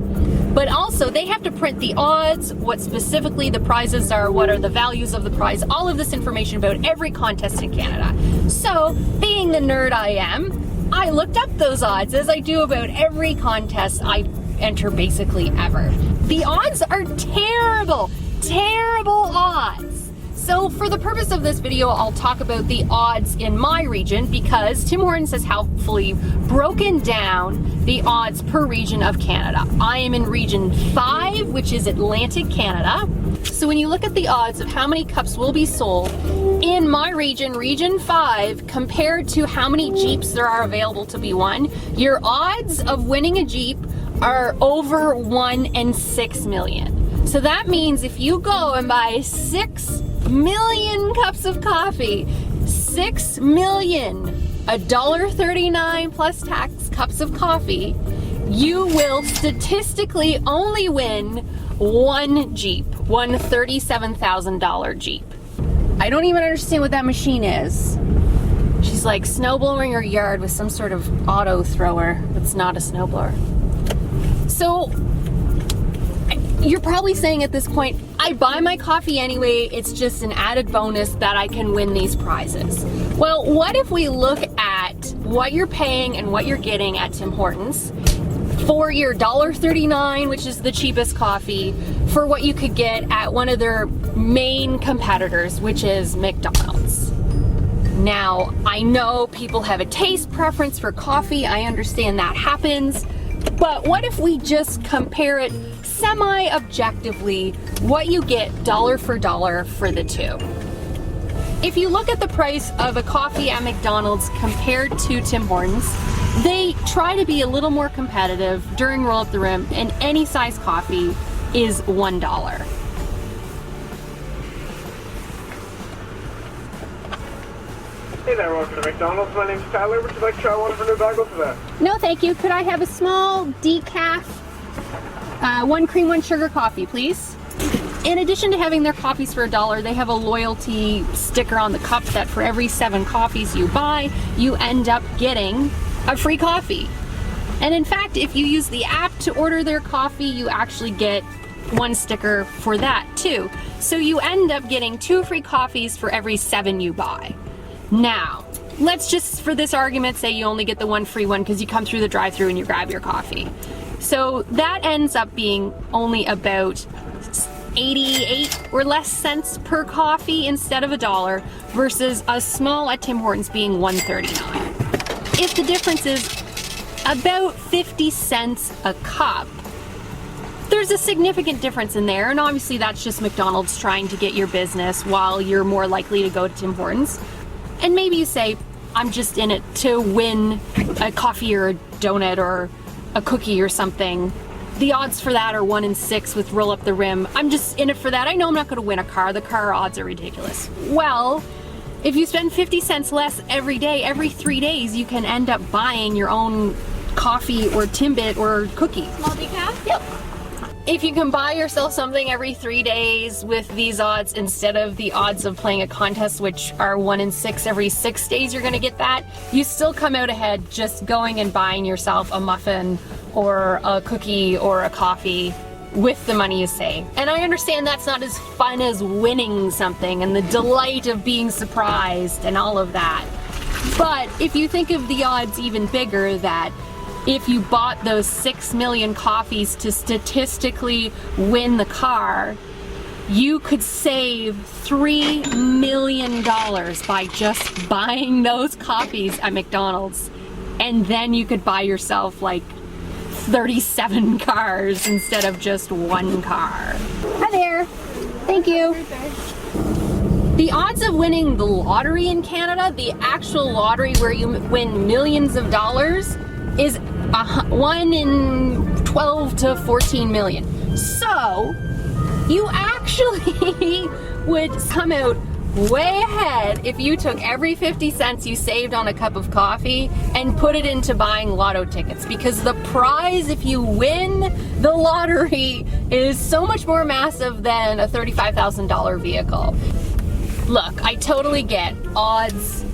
but also they have to print the odds, what specifically the prizes are, what are the values of the prize, all of this information about every contest in Canada. So, being the nerd I am, I looked up those odds as I do about every contest I enter basically ever. The odds are terrible, terrible odds. So for the purpose of this video, I'll talk about the odds in my region because Tim Hortons has helpfully broken down the odds per region of Canada. I am in region 5, which is Atlantic Canada. So when you look at the odds of how many cups will be sold in my region, region 5, compared to how many Jeeps there are available to be won, your odds of winning a Jeep are over 1 in 6 million. So that means if you go and buy 6 million cups of coffee, 6 million, $1.39 plus tax cups of coffee, you will statistically only win one Jeep, one $37,000 Jeep. I don't even understand what that machine is. She's like snowblowing her yard with some sort of auto thrower that's not a snowblower. So you're probably saying at this point, I buy my coffee anyway, it's just an added bonus that I can win these prizes. Well, what if we look at what you're paying and what you're getting at Tim Hortons for your $1.39, which is the cheapest coffee, for what you could get at one of their main competitors, which is McDonald's. Now, I know people have a taste preference for coffee, I understand that happens, but what if we just compare it semi-objectively, what you get dollar for dollar for the two? If you look at the price of a coffee at McDonald's compared to Tim Hortons, they try to be a little more competitive during Roll Up the Rim, and any size coffee is $1. Hey there, welcome to McDonald's. My name's Tyler. Would you like to try one of our new bagels today? No, thank you. Could I have a small decaf, 1 cream, 1 sugar coffee, please? In addition to having their coffees for $1, they have a loyalty sticker on the cup that for every 7 coffees you buy, you end up getting a free coffee. And in fact, if you use the app to order their coffee, you actually get 1 sticker for that too. So you end up getting 2 free coffees for every 7 you buy. Now, let's just, for this argument, say you only get the 1 free one because you come through the drive-thru and you grab your coffee. So that ends up being only about 88 or less cents per coffee instead of $1 versus a small at Tim Hortons being $1.39. If the difference is about 50 cents a cup, there's a significant difference in there, and obviously that's just McDonald's trying to get your business while you're more likely to go to Tim Hortons. And maybe you say, I'm just in it to win a coffee or a donut or a cookie or something. The odds for that are 1 in 6 with Roll Up the Rim. I'm just in it for that. I know I'm not going to win a car. The car odds are ridiculous. Well, if you spend 50 cents less every day, every 3 days, you can end up buying your own coffee or Timbit or cookie. Small decaf? Yep. If you can buy yourself something every 3 days with these odds instead of the odds of playing a contest, which are 1 in 6 every 6 days, you're gonna get that, you still come out ahead just going and buying yourself a muffin or a cookie or a coffee with the money you save. And I understand that's not as fun as winning something and the delight of being surprised and all of that. But if you think of the odds even bigger, that if you bought those 6 million coffees to statistically win the car, you could save $3 million by just buying those coffees at McDonald's. And then you could buy yourself like 37 cars instead of just 1 car. Hi there. Thank you. The odds of winning the lottery in Canada, the actual lottery where you win millions of dollars, is 1 in 12 to 14 million. So you actually would come out way ahead if you took every 50 cents you saved on a cup of coffee and put it into buying lotto tickets, because the prize if you win the lottery is so much more massive than a $35,000 vehicle. Look, I totally get odds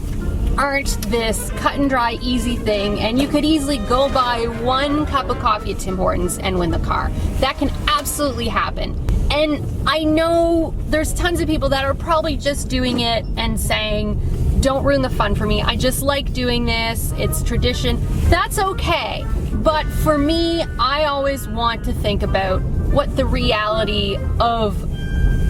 aren't this cut and dry easy thing, and you could easily go buy 1 cup of coffee at Tim Hortons and win the car. That can absolutely happen. And I know there's tons of people that are probably just doing it and saying, don't ruin the fun for me. I just like doing this. It's tradition. That's okay. But for me, I always want to think about what the reality of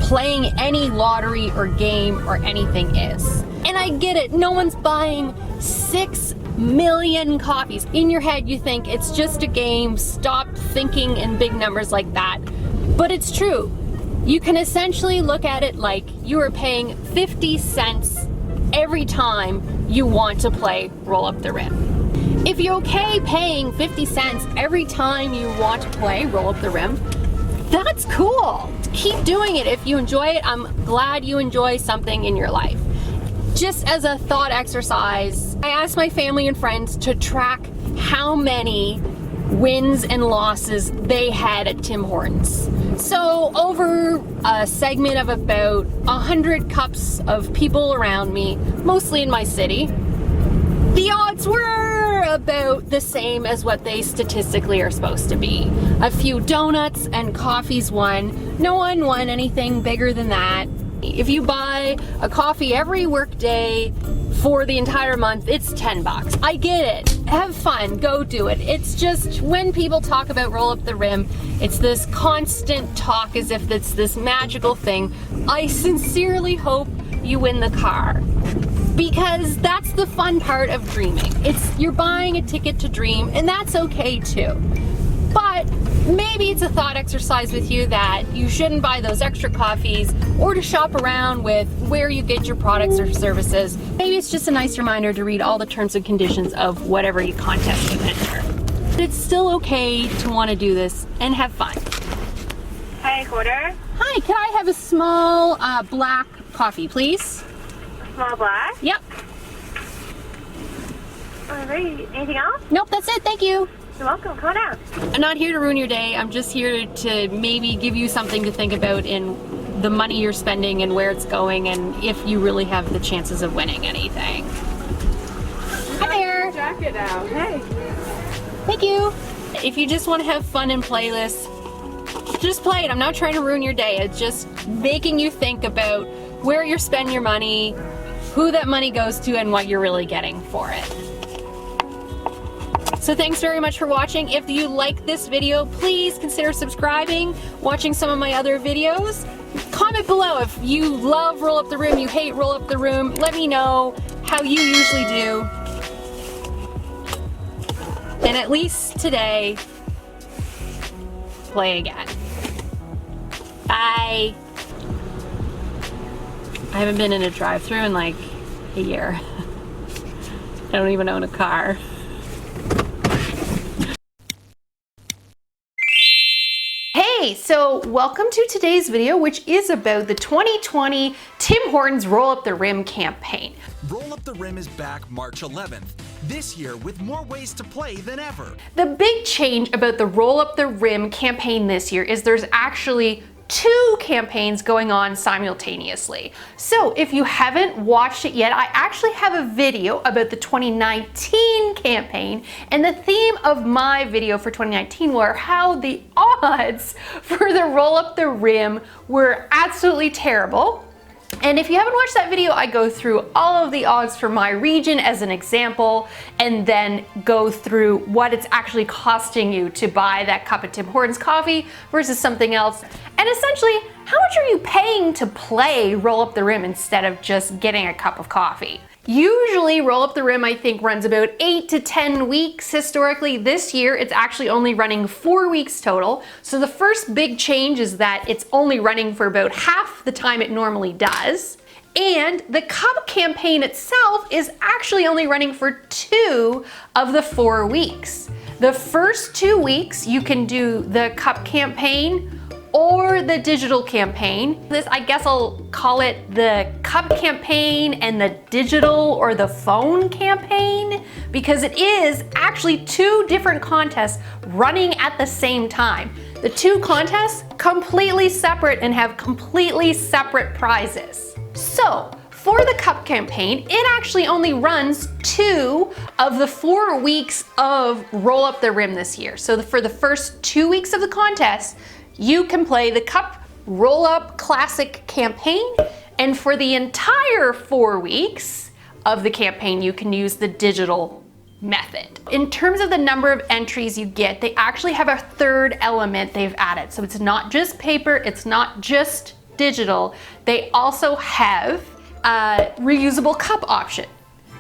playing any lottery or game or anything is. And I get it, no one's buying 6 million coffees. In your head you think it's just a game, stop thinking in big numbers like that. But it's true. You can essentially look at it like you are paying 50 cents every time you want to play Roll Up the Rim. If you're okay paying 50 cents every time you want to play Roll Up the Rim, that's cool. Keep doing it if you enjoy it. I'm glad you enjoy something in your life. Just as a thought exercise, I asked my family and friends to track how many wins and losses they had at Tim Hortons. So over a segment of about 100 cups of people around me, mostly in my city, the odds were about the same as what they statistically are supposed to be. A few donuts and coffees won. No one won anything bigger than that. If you buy a coffee every work day for the entire month, it's 10 bucks. I get it. Have fun. Go do it. It's just when people talk about Roll Up the Rim, it's this constant talk as if it's this magical thing. I sincerely hope you win the car, because that's the fun part of dreaming. You're buying a ticket to dream, and that's okay too. But maybe it's a thought exercise with you that you shouldn't buy those extra coffees or to shop around with where you get your products or services. Maybe it's just a nice reminder to read all the terms and conditions of whatever contest you enter. But it's still okay to want to do this and have fun. Hi, quarter. Hi, can I have a small black coffee, please? Small black? Yep. Alright, anything else? Nope, that's it, thank you. You're welcome, come on out. I'm not here to ruin your day, I'm just here to maybe give you something to think about in the money you're spending and where it's going and if you really have the chances of winning anything. Hi there. Jacket out, hey. Thank you. If you just want to have fun and play this, just play it. I'm not trying to ruin your day, it's just making you think about where you're spending your money, who that money goes to, and what you're really getting for it. So thanks very much for watching. If you like this video, please consider subscribing, watching some of my other videos. Comment below if you love Roll Up the Rim, you hate Roll Up the Rim. Let me know how you usually do. And at least today, play again. Bye. I haven't been in a drive-thru in like a year. I don't even own a car. Hey, so welcome to today's video, which is about the 2020 Tim Hortons Roll Up the Rim campaign. Roll Up the Rim is back March 11th, this year with more ways to play than ever. The big change about the Roll Up the Rim campaign this year is there's actually 2 campaigns going on simultaneously. So if you haven't watched it yet, I actually have a video about the 2019 campaign, and the theme of my video for 2019 were how the odds for the Roll Up the Rim were absolutely terrible. And if you haven't watched that video, I go through all of the odds for my region as an example, and then go through what it's actually costing you to buy that cup of Tim Hortons coffee versus something else. And essentially, how much are you paying to play Roll Up the Rim instead of just getting a cup of coffee? Usually Roll Up the Rim I think runs about 8 to 10 weeks historically. This year it's actually only running 4 weeks total. So the first big change is that it's only running for about half the time it normally does. And the cup campaign itself is actually only running for 2 of the 4 weeks. The first 2 weeks you can do the cup campaign or the digital campaign. This, I guess I'll call it the cup campaign and the digital or the phone campaign, because it is actually 2 different contests running at the same time. The 2 contests completely separate and have completely separate prizes. So For the cup campaign, it actually only runs 2 of the 4 weeks of Roll Up the Rim this year. So for the first 2 weeks of the contest, you can play the Cup Roll Up Classic campaign, and for the entire 4 weeks of the campaign, you can use the digital method. In terms of the number of entries you get, they actually have a third element they've added. So it's not just paper, it's not just digital. They also have a reusable cup option.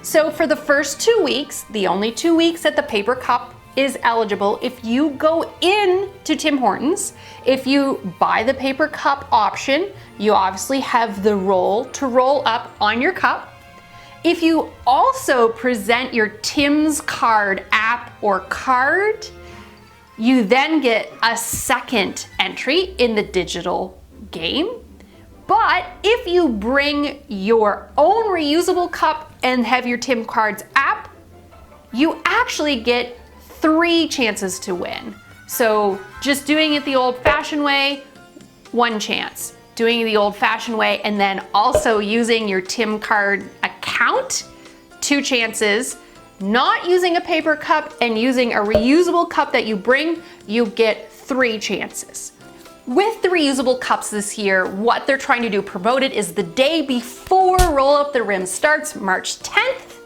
So for the first 2 weeks, the only 2 weeks that the paper cup is eligible, if you go in to Tim Hortons, if you buy the paper cup option, you obviously have the roll to roll up on your cup. If you also present your Tim's card app or card, you then get a second entry in the digital game. But if you bring your own reusable cup and have your Tim Cards app, you actually get 3 chances to win. So just doing it the old-fashioned way, 1 chance. Doing it the old-fashioned way and then also using your Tim Card account, 2 chances. Not using a paper cup and using a reusable cup that you bring, you get 3 chances. With the reusable cups this year, what they're trying to do, promote it, is the day before Roll Up the Rim starts, March 10th,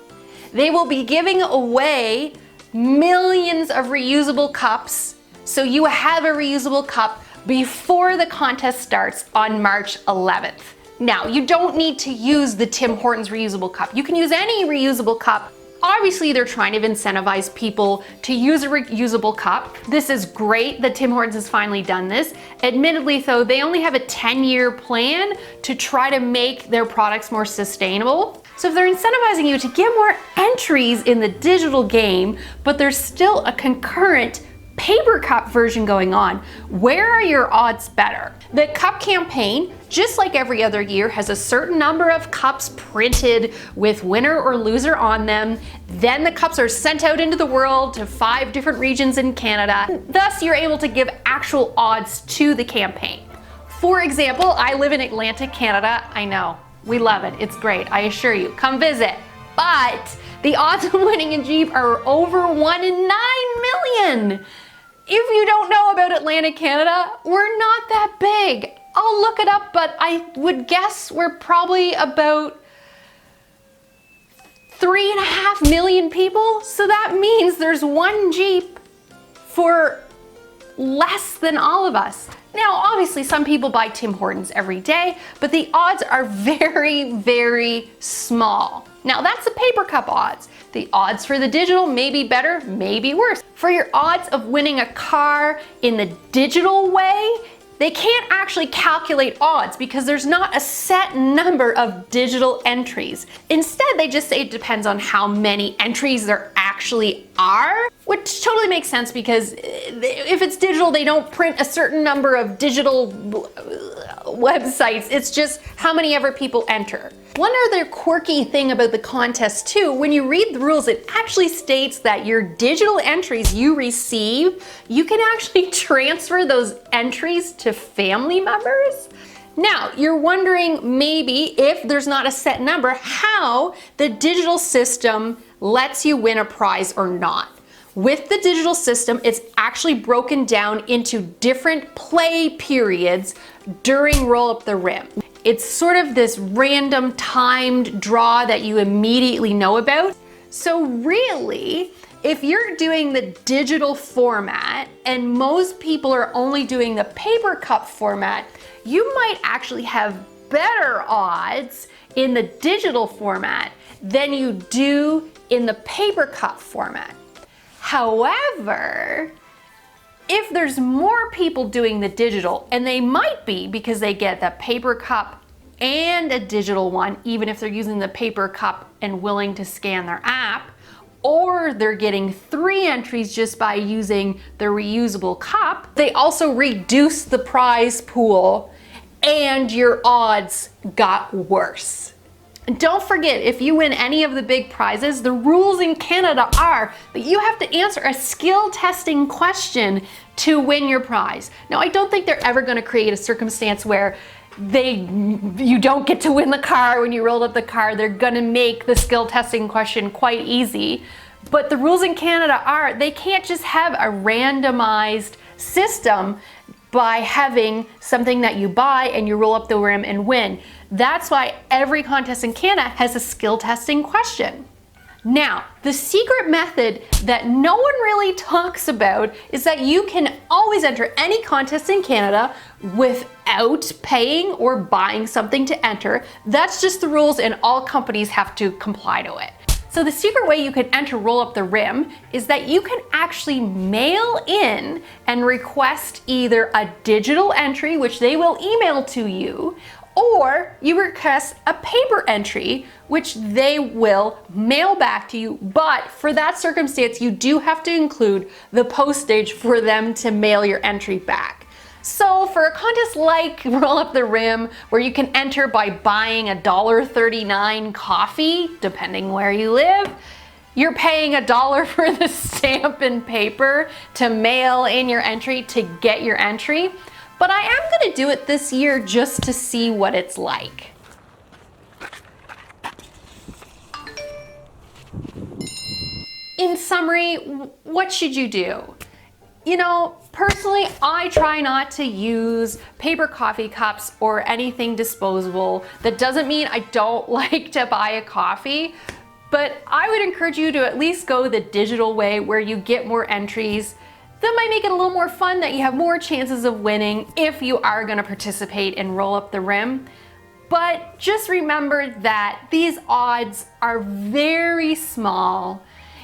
they will be giving away millions of reusable cups. So you have a reusable cup before the contest starts on March 11th. Now, you don't need to use the Tim Hortons reusable cup. You can use any reusable cup. Obviously, they're trying to incentivize people to use a reusable cup. This is great that Tim Hortons has finally done this. Admittedly, though, they only have a 10-year plan to try to make their products more sustainable. So if they're incentivizing you to get more entries in the digital game, but there's still a concurrent paper cup version going on, where are your odds better? The cup campaign, just like every other year, has a certain number of cups printed with winner or loser on them. Then the cups are sent out into the world to 5 different regions in Canada. Thus, you're able to give actual odds to the campaign. For example, I live in Atlantic, Canada. I know, we love it. It's great, I assure you. Come visit. But the odds of winning a Jeep are over 1 in 9 million. If you don't know about Atlantic Canada, we're not that big. I'll look it up, but I would guess we're probably about 3.5 million people. So that means there's 1 Jeep for less than all of us. Now, obviously, some people buy Tim Hortons every day, but the odds are very, very small. Now, that's the paper cup odds. The odds for the digital may be better, may be worse. For your odds of winning a car in the digital way, they can't actually calculate odds because there's not a set number of digital entries. Instead, they just say it depends on how many entries there actually are, which totally makes sense because if it's digital, they don't print a certain number of digital websites. It's just how many ever people enter. One other quirky thing about the contest too, when you read the rules, it actually states that your digital entries you receive, you can actually transfer those entries to family members. Now, you're wondering maybe if there's not a set number, how the digital system lets you win a prize or not. With the digital system, it's actually broken down into different play periods during Roll Up the Rim. It's sort of this random timed draw that you immediately know about. So really, if you're doing the digital format and most people are only doing the paper cup format, you might actually have better odds in the digital format than you do in the paper cup format. However, if there's more people doing the digital, and they might be because they get the paper cup and a digital one, even if they're using the paper cup and willing to scan their app, or they're getting 3 entries just by using the reusable cup, they also reduce the prize pool and your odds got worse. And don't forget, if you win any of the big prizes, the rules in Canada are that you have to answer a skill testing question to win your prize. Now, I don't think they're ever going to create a circumstance where you don't get to win the car when you rolled up the car. They're gonna make the skill testing question quite easy. But the rules in Canada are they can't just have a randomized system by having something that you buy and you roll up the rim and win. That's why every contest in Canada has a skill testing question. Now, the secret method that no one really talks about is that you can always enter any contest in Canada without paying or buying something to enter. That's just the rules and all companies have to comply to it. So the secret way you can enter Roll Up the Rim is that you can actually mail in and request either a digital entry, which they will email to you, or you request a paper entry, which they will mail back to you. But for that circumstance, you do have to include the postage for them to mail your entry back. So for a contest like Roll Up the Rim, where you can enter by buying $1.39 coffee, depending where you live, you're paying $1 for the stamp and paper to mail in your entry to get your entry. But I am gonna do it this year just to see what it's like. In summary, what should you do? You know, personally, I try not to use paper coffee cups or anything disposable. That doesn't mean I don't like to buy a coffee, but I would encourage you to at least go the digital way where you get more entries. That might make it a little more fun, that you have more chances of winning if you are gonna participate and Roll Up the Rim. But just remember that these odds are very small.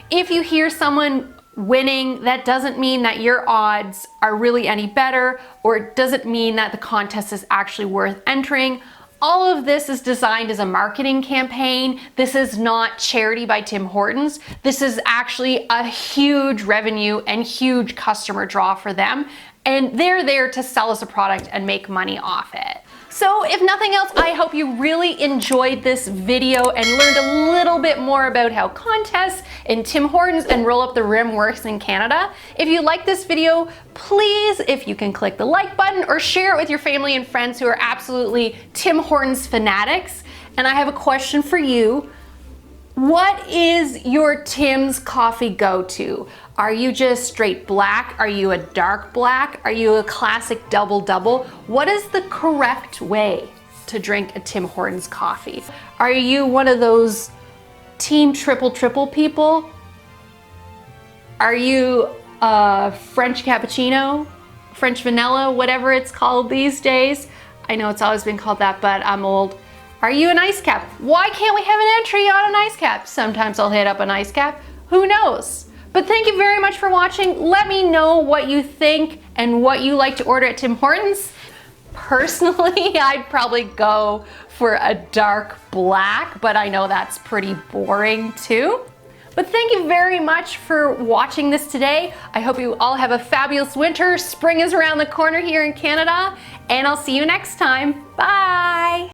If you hear someone winning, that doesn't mean that your odds are really any better, or it doesn't mean that the contest is actually worth entering. All of this is designed as a marketing campaign. This is not charity by Tim Hortons. This is actually a huge revenue and huge customer draw for them. And they're there to sell us a product and make money off it. So if nothing else, I hope you really enjoyed this video and learned a little bit more about how contests and Tim Hortons and Roll Up the Rim works in Canada. If you like this video, please, if you can click the like button or share it with your family and friends who are absolutely Tim Hortons fanatics. And I have a question for you. What is your Tim's coffee go-to? Are you just straight black? Are you a dark black? Are you a classic double-double? What is the correct way to drink a Tim Hortons coffee? Are you one of those team triple people? Are you a French cappuccino? French vanilla, whatever it's called these days? I know it's always been called that, but I'm old. Are you an ice cap? Why can't we have an entry on an ice cap? Sometimes I'll hit up an ice cap. Who knows? But thank you very much for watching. Let me know what you think and what you like to order at Tim Hortons. Personally, I'd probably go for a dark black, but I know that's pretty boring too. But thank you very much for watching this today. I hope you all have a fabulous winter. Spring is around the corner here in Canada, and I'll see you next time. Bye.